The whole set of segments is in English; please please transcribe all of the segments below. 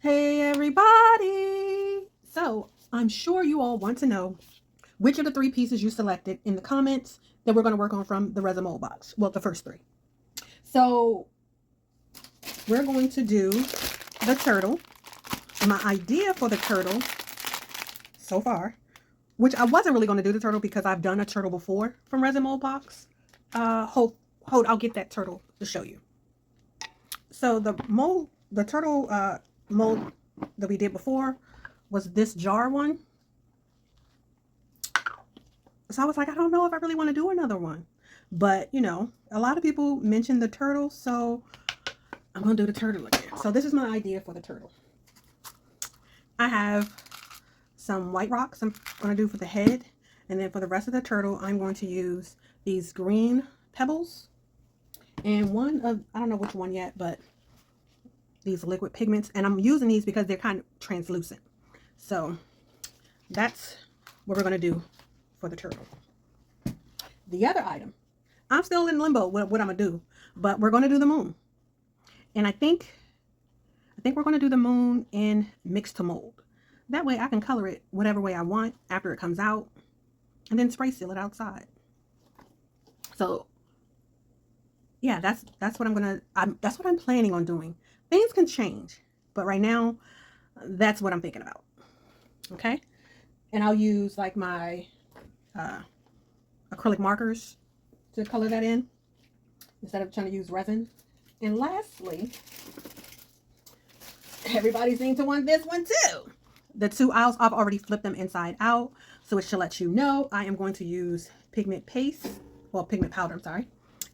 Hey everybody! So I'm sure you all want to know which of the three pieces you selected in the comments that we're going to work on from the resin mold box. Well, the first three. So we're going to do the turtle. My idea for the turtle so far, which I wasn't really going to do the turtle because I've done a turtle before from resin mold box. Hold, I'll get that turtle to show you. So the turtle mold that we did before was this jar one. So I was like, I don't know if I really want to do another one. But, you know, a lot of people mentioned the turtle, so I'm going to do the turtle again. So this is my idea for the turtle. I have some white rocks I'm going to do for the head. And then for the rest of the turtle, I'm going to use these green pebbles. And one of, I don't know which one yet, but these liquid pigments. And I'm using these because they're kind of translucent. So that's what we're going to do for the turtle. The other item, I'm still in limbo with what I'm going to do, but we're going to do the moon. And I think we're going to do the moon in mix to mold. That way I can color it whatever way I want after it comes out and then spray seal it outside. So yeah, that's what that's what I'm planning on doing. Things can change, but right now that's what I'm thinking about. Okay. And I'll use like my acrylic markers to color that in instead of trying to use resin. And lastly, everybody seems to want this one too. The two aisles, I've already flipped them inside out, so it should let you know I am going to use pigment paste, well, pigment powder, I'm sorry.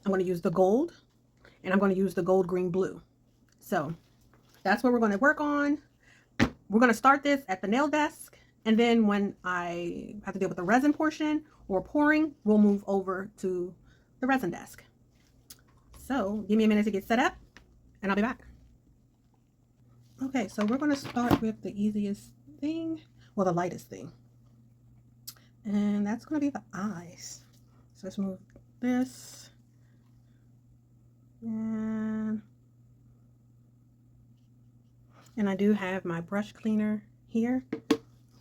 I'm going to use the gold, and I'm going to use the gold, green, blue. So that's what we're going to work on. We're going to start this at the nail desk, and then when I have to deal with the resin portion or pouring, we'll move over to the resin desk. So give me a minute to get set up, and I'll be back. Okay, so we're going to start with the easiest thing, well, the lightest thing. And that's going to be the eyes. So let's move this. And I do have my brush cleaner here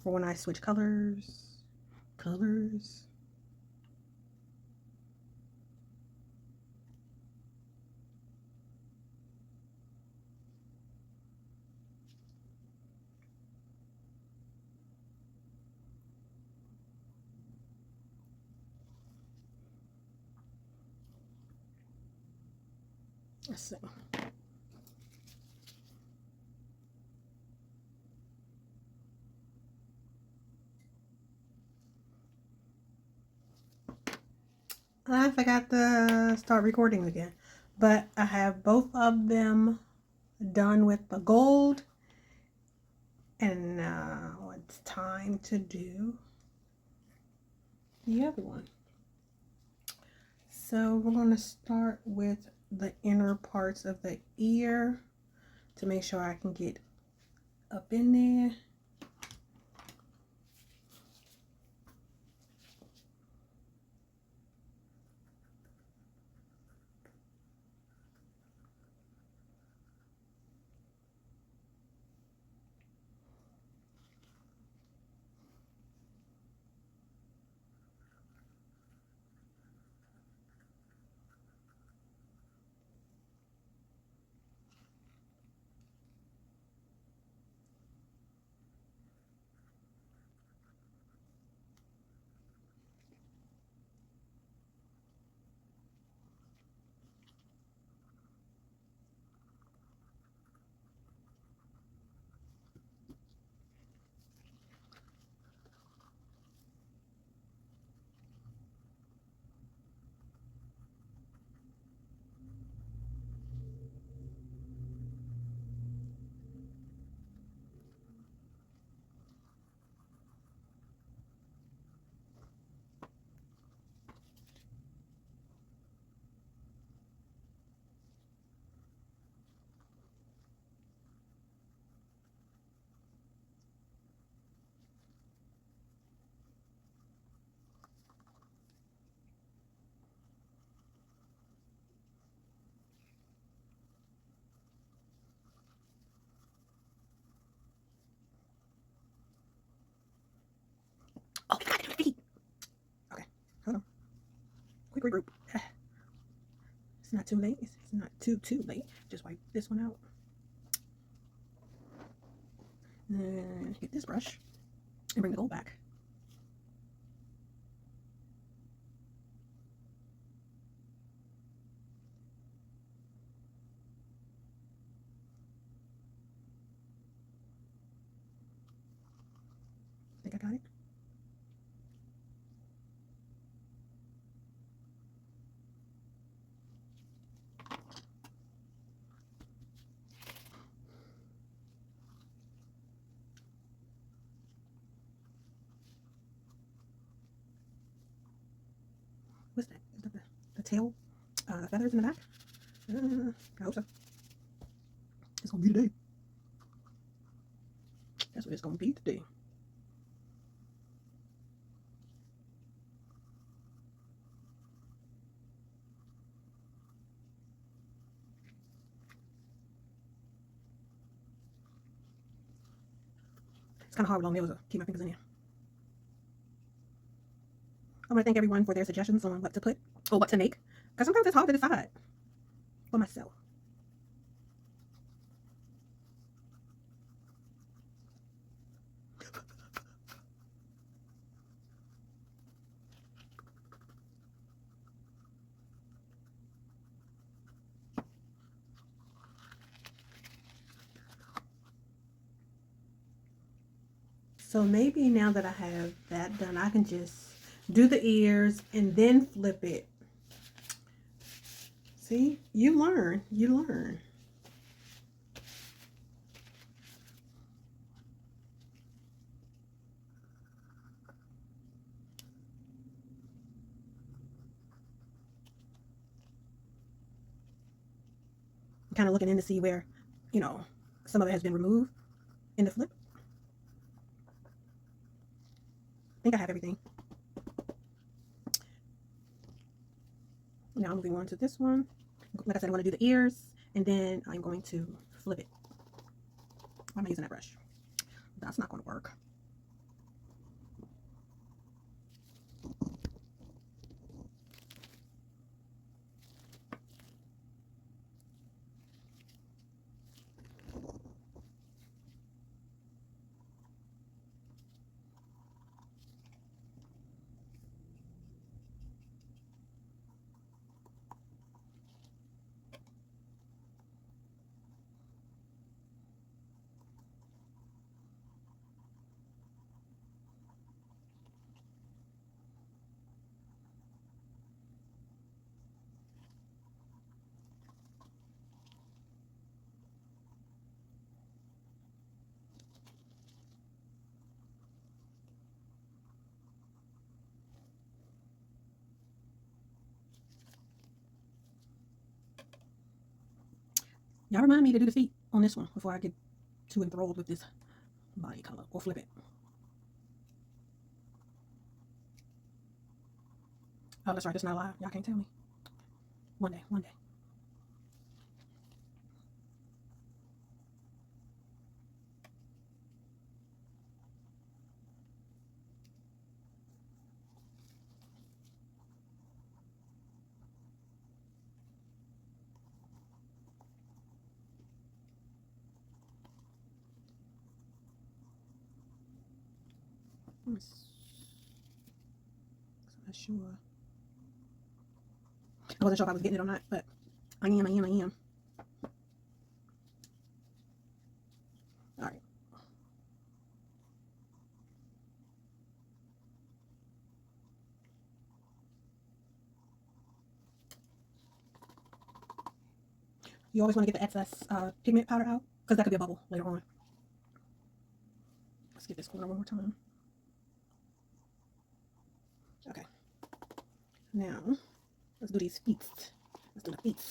for when I switch colors. Let's see. I forgot to start recording again, but I have both of them done with the gold, and now it's time to do the other one. So we're going to start with the inner parts of the ear to make sure I can get up in there. quick regroup. It's not too late. It's not too late. Just wipe this one out. And get this brush and bring the gold back. I think I got it. What's that? Is that the tail? Feathers in the back? I hope so. It's gonna be today. That's what it's gonna be today. It's kind of hard with long nails to keep my fingers in here. I want to thank everyone for their suggestions on what to put or what to make, because sometimes it's hard to decide for myself. So maybe now that I have that done, I can just do the ears and then flip it. See, you learn, you learn. I'm kind of looking in to see where, you know, some of it has been removed in the flip. I think I have everything. Now I'm moving on to this one. Like I said, I'm going to do the ears and then I'm going to flip it. Why am I using that brush? That's not going to work. Y'all remind me to do the feet on this one before I get too enthralled with this body color or flip it. Oh, that's right. That's not live. Y'all can't tell me. One day, one day. I'm not sure. I wasn't sure if I was getting it or not, but I am. All right. You always want to get the excess pigment powder out because that could be a bubble later on. Let's get this corner one more time. Okay. Now, let's do these feet. Let's do the feet.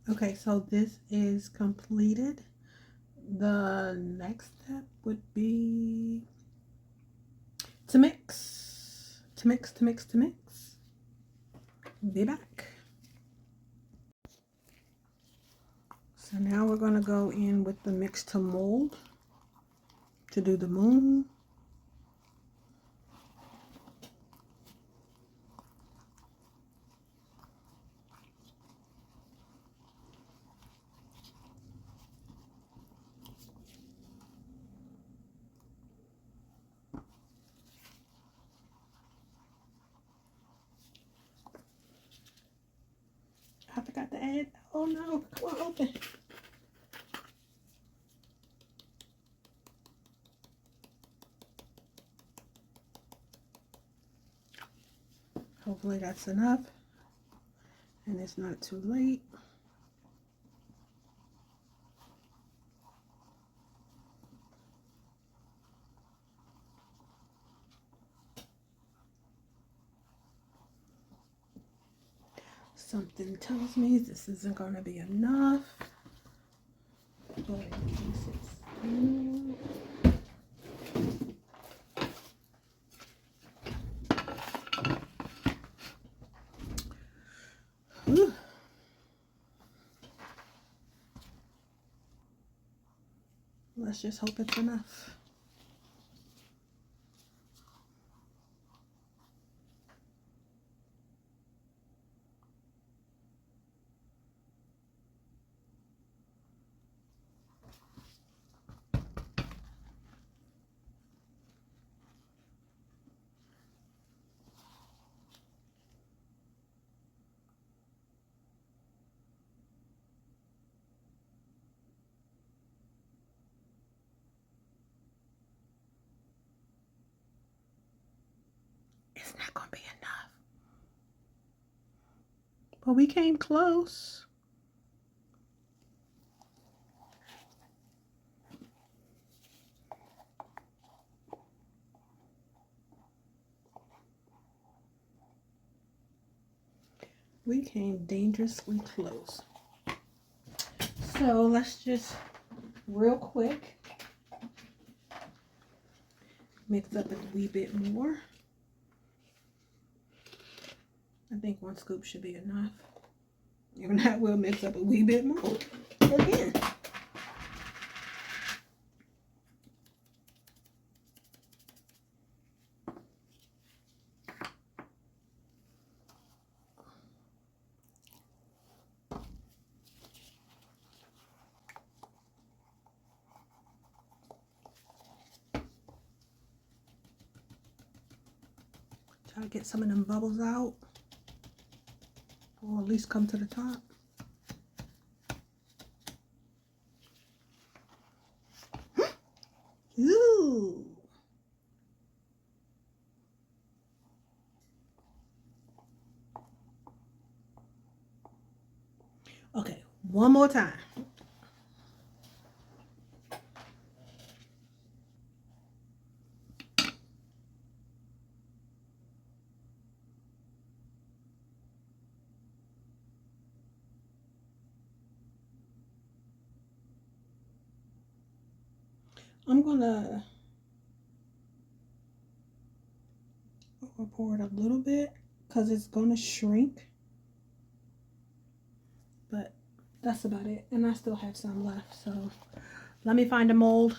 Okay, so this is completed. The next step would be to mix. To mix, to mix, to mix. Be back. So now we're going to go in with the mix to mold to do the moon. I forgot to add. Oh no, come on, open. Hopefully that's enough and it's not too late. Something tells me this isn't going to be enough. But in case it's let's just hope it's enough. It's not going to be enough. But we came close. We came dangerously close. So let's just real quick mix up a wee bit more. I think 1 scoop should be enough. If not, we'll mix up a wee bit more again. Try to get some of them bubbles out, or at least come to the top. Ooh. Okay, one more time. I'm gonna pour it a little bit because it's gonna shrink, but that's about it. And I still have some left, so let me find a mold.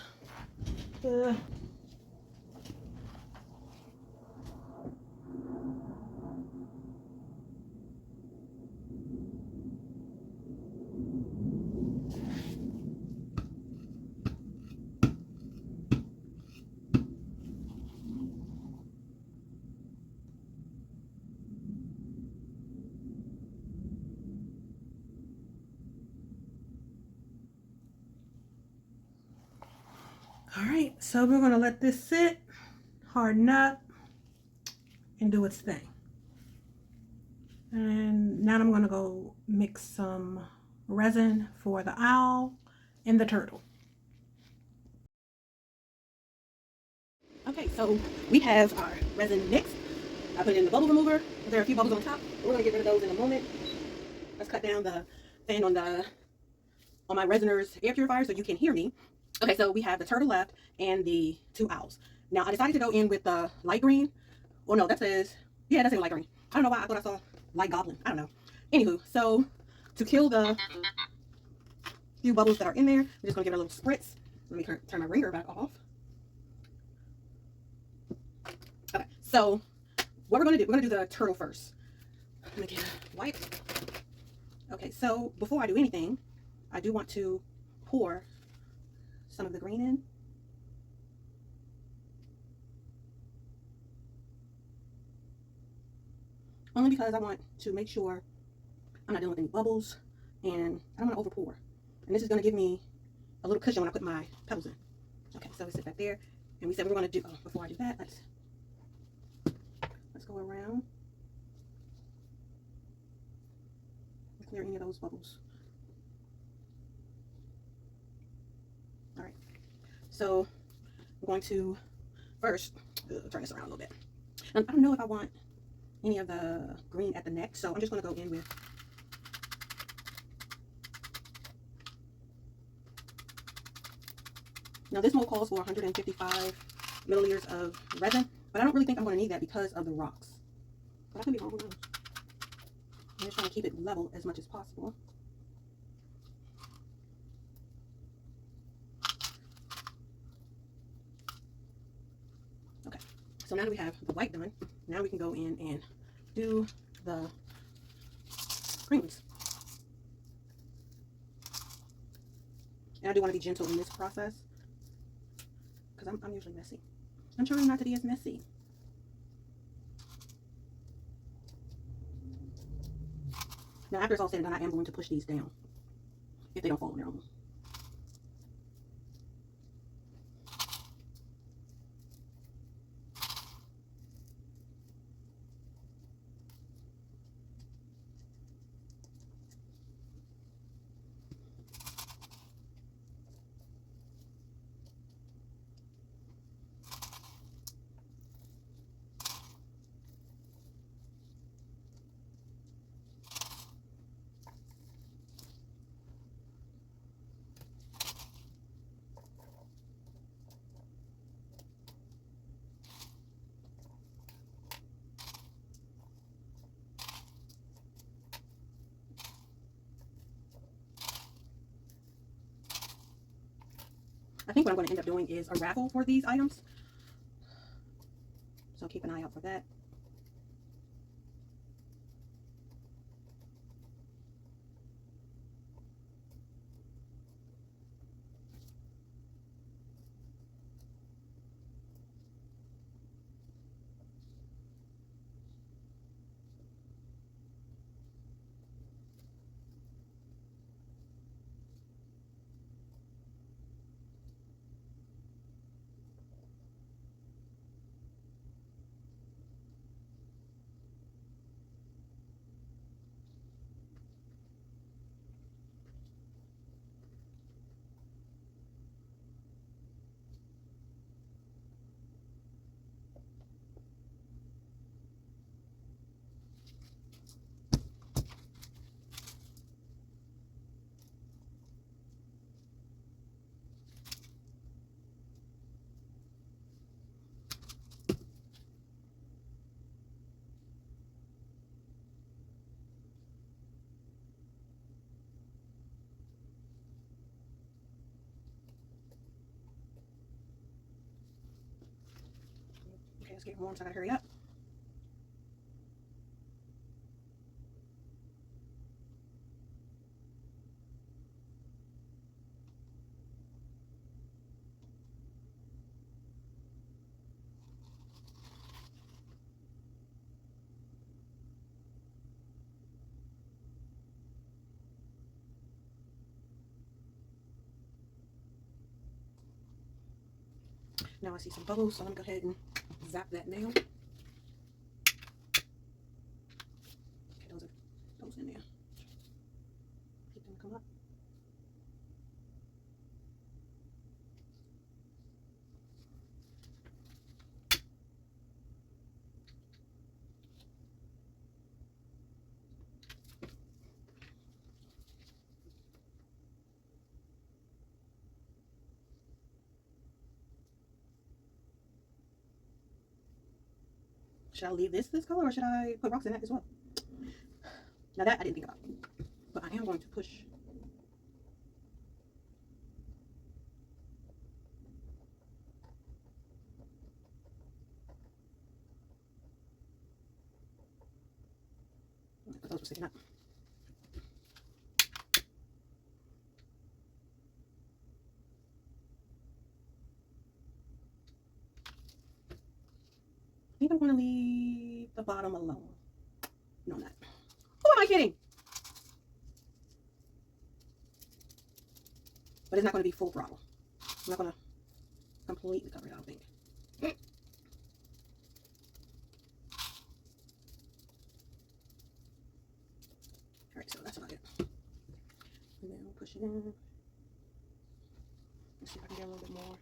All right, so we're gonna let this sit, harden up, and do its thing. And now I'm gonna go mix some resin for the owl and the turtle. Okay, so we have our resin mixed. I put it in the bubble remover. There are a few bubbles on top. We're gonna get rid of those in a moment. Let's cut down the fan on my Resiners air purifier so you can hear me. Okay, so we have the turtle left and the 2 owls. Now I decided to go in with the light green. Well, no, that says, yeah, that's in light green. I don't know why I thought I saw light goblin. I don't know. Anywho, so to kill the few bubbles that are in there, I'm just gonna give it a little spritz. Let me turn my ringer back off. Okay, so what we're gonna do the turtle first. Let me get a wipe. Okay, so before I do anything, I do want to pour some of the green in. Only because I want to make sure I'm not dealing with any bubbles and I don't want to over pour. And this is going to give me a little cushion when I put my pebbles in. Okay, so we sit back there and we said we were going to do, before I do that, let's go around and clear any of those bubbles. All right, so I'm going to first turn this around a little bit. And I don't know if I want any of the green at the neck, so I'm just going to go in with now this mold calls for 155 milliliters of resin, but I don't really think I'm going to need that because of the rocks. But I could be wrong. I'm just trying to keep it level as much as possible. Okay, so now that we have the white done, now we can go in and do the greens. And I do want to be gentle in this process because I'm usually messy. I'm trying not to be as messy. Now after it's all said and done, I am going to push these down if they don't fall on their own. I think what I'm going to end up doing is a raffle for these items. So keep an eye out for that. Okay, it's getting warm, so I gotta hurry up. Now I see some bubbles, so I'm gonna go ahead and zap that nail. Okay, those in there. Keep them come up. should I leave this color or should I put rocks in that as well? Now that I didn't think about, but I am going to push. Those were sticking up. I think I'm going to leave the bottom alone. No, I'm not. Who am I kidding? But it's not going to be full throttle. I'm not going to completely cover it, I don't think. Alright, so that's about it. And then we'll push it in. Let's see if I can get a little bit more.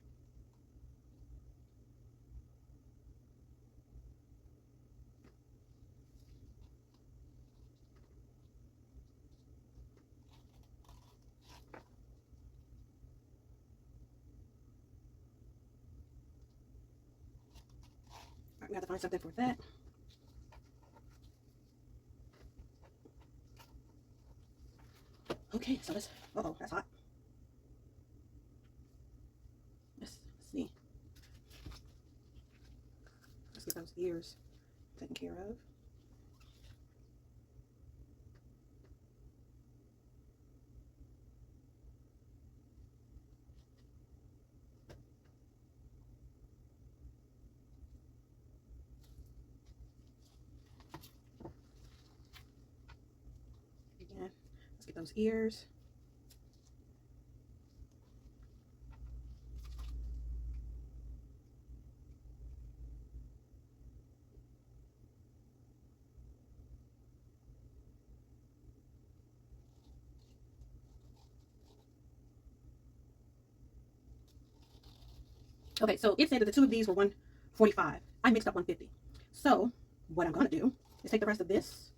Alright, we have to find something for that. Okay, so let's, uh-oh, that's hot. Let's see. Let's get those ears taken care of. Again, let's get those ears. Okay, so it said that the two of these were $145. I mixed up 150. So what I'm gonna do is take the rest of this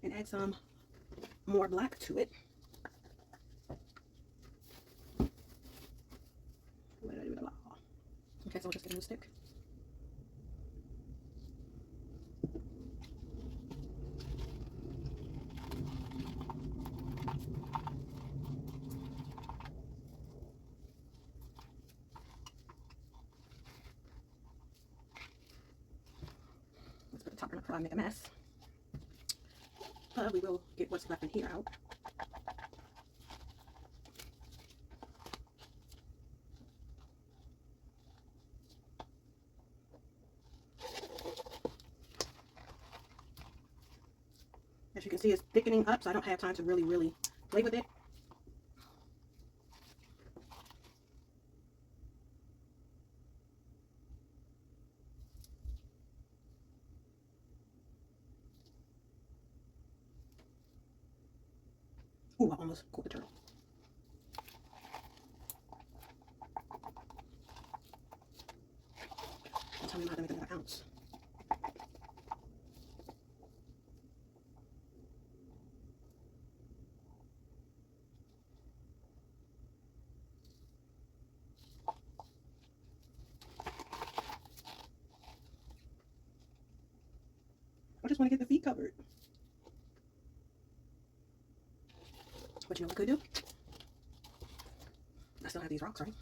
and add some more black to it. What did I do with the law? Okay, so we'll just get a new stick. Let's put the top before I make a mess. But we will get what's left in here out. As you can see, it's thickening up, so I don't have time to really play with it. Ooh, I almost caught the turtle. Don't tell me I'm not gonna make another ounce. I just want to get the feet covered. But you know what I could do? I still have these rocks, right?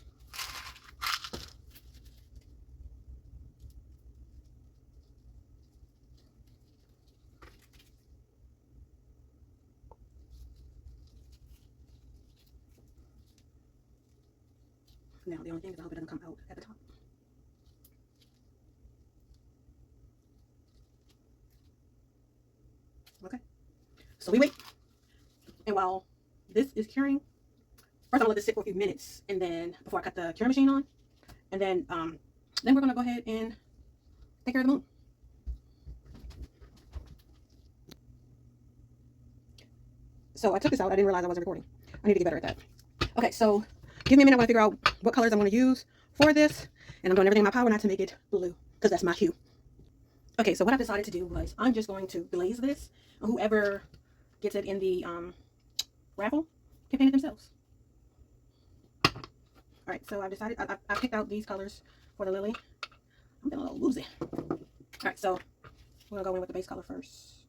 Now the only thing is I hope it doesn't come out at the top. Okay. So we wait. And while this is curing, first I'm gonna let this sit for a few minutes, and then before I cut the curing machine on, and then we're gonna go ahead and take care of the moon. So I took this out. I didn't realize I wasn't recording. I need to get better at that. Okay, so give me a minute. I want to figure out what colors I'm going to use for this, and I'm doing everything in my power not to make it blue because that's my hue. Okay, so what I decided to do was I'm just going to glaze this. Whoever gets it in the raffle can paint it themselves. All right, so I've decided I picked out these colors for the lily. I'm feeling a little woozy. All right, so we'll go in with the base color first.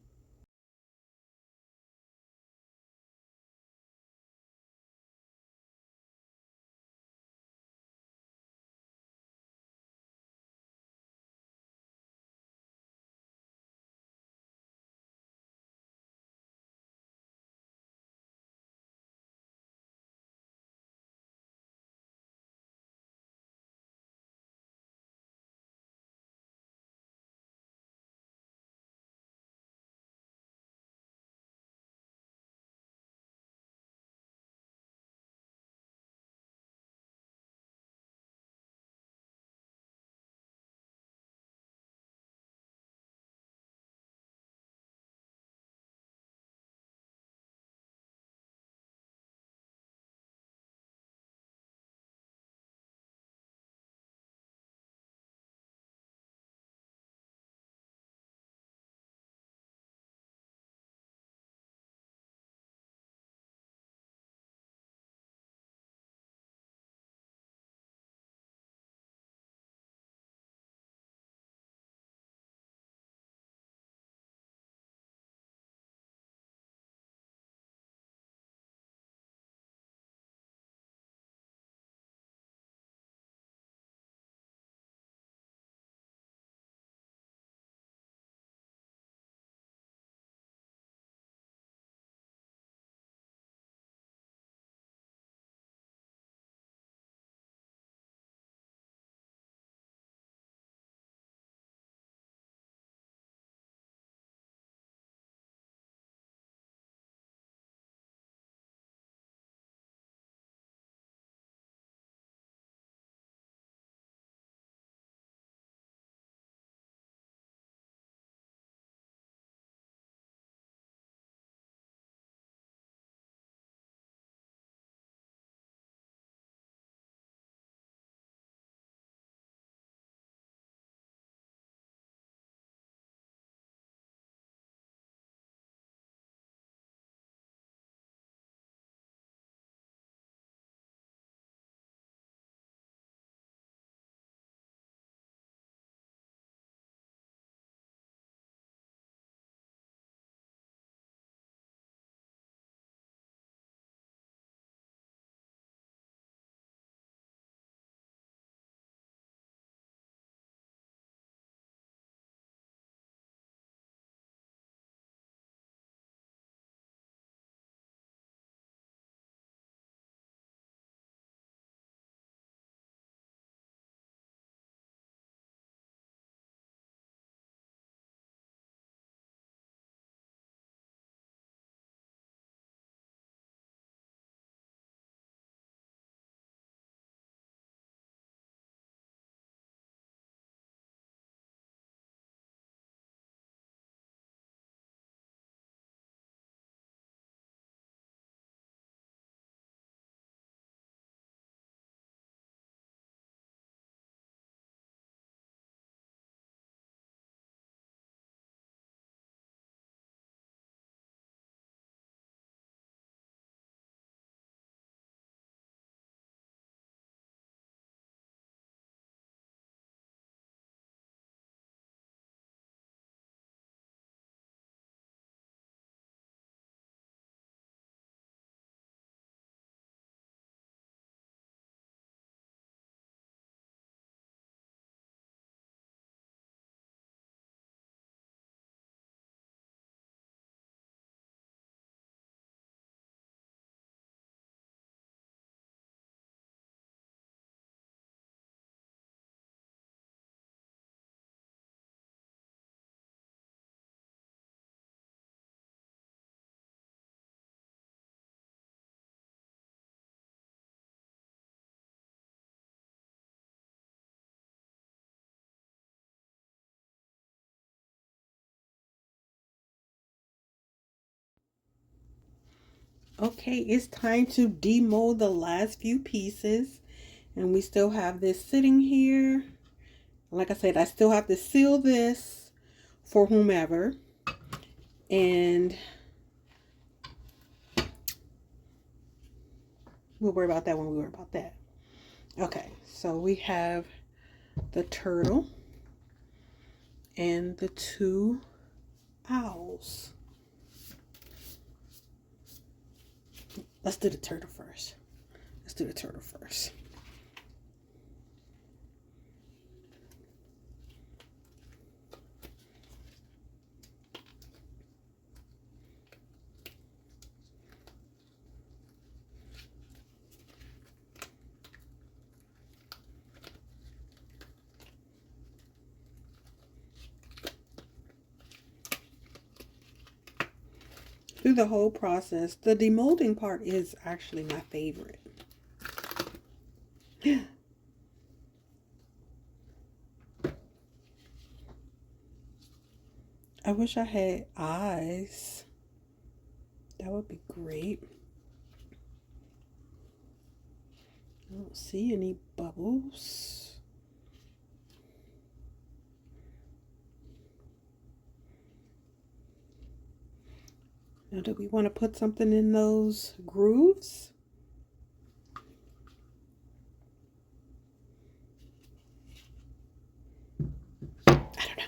Okay, it's time to demold the last few pieces. And we still have this sitting here. Like I said, I still have to seal this for whomever. And we'll worry about that when we worry about that. Okay, so we have the turtle. and the two owls. Let's do the turtle first. Let's do the turtle first. Through the whole process, the demolding part is actually my favorite. I wish I had eyes. That would be great. I don't see any bubbles. Now, do we want to put something in those grooves? I don't know.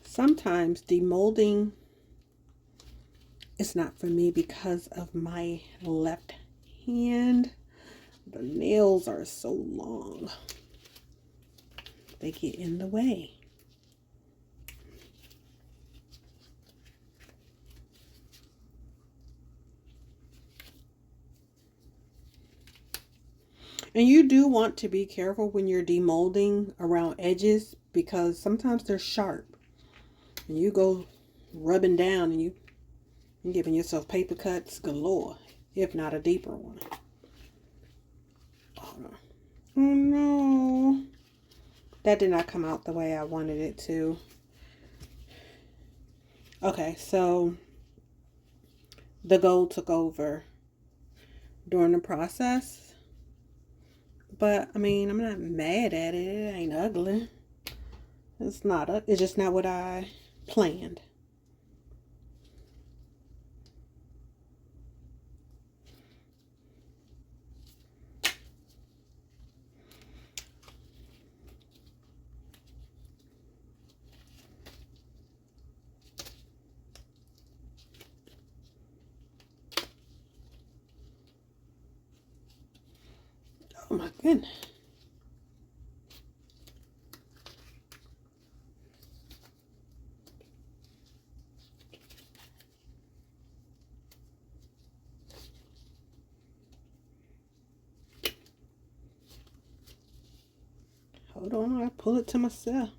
Sometimes demolding is not for me because of my left hand. The nails are so long. They get in the way. And you do want to be careful when you're demolding around edges because sometimes they're sharp. And you go rubbing down and you're giving yourself paper cuts galore, if not a deeper one. Oh no. Oh no. That did not come out the way I wanted it to. Okay, so the gold took over during the process. But I mean, I'm not mad at it. It ain't ugly. It's just not what I planned. Oh my goodness. Hold on, I'll pull it to myself.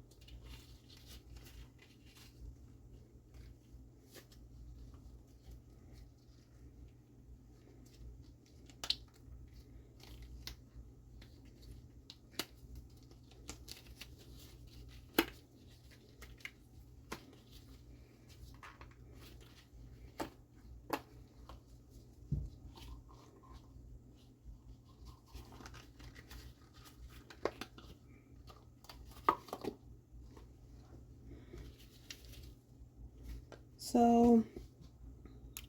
So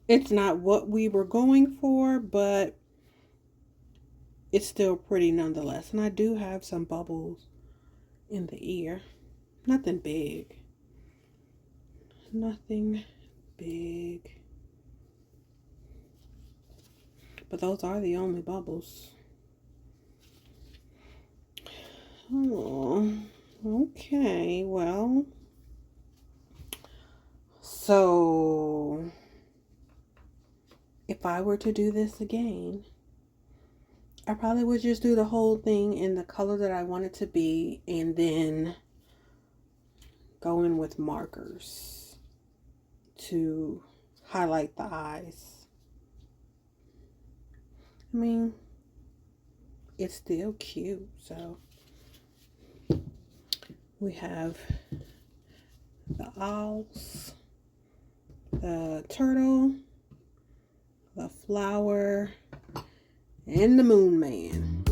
it's not what we were going for, but it's still pretty nonetheless. And I do have some bubbles in the ear. Nothing big. Nothing big. But those are the only bubbles. Oh, okay. Well, so if I were to do this again, I probably would just do the whole thing in the color that I want it to be and then go in with markers to highlight the eyes. I mean, it's still cute. So we have the owls, the turtle, the flower, and the moon man.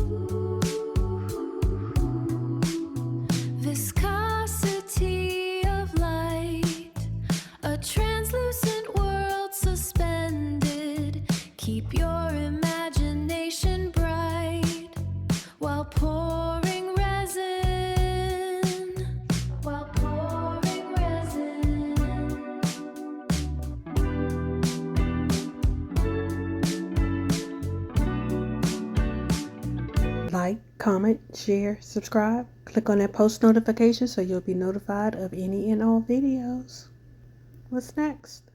Viscosity of light, a translucent world. Like, comment, share, subscribe. Click on that post notification so you'll be notified of any and all videos. What's next?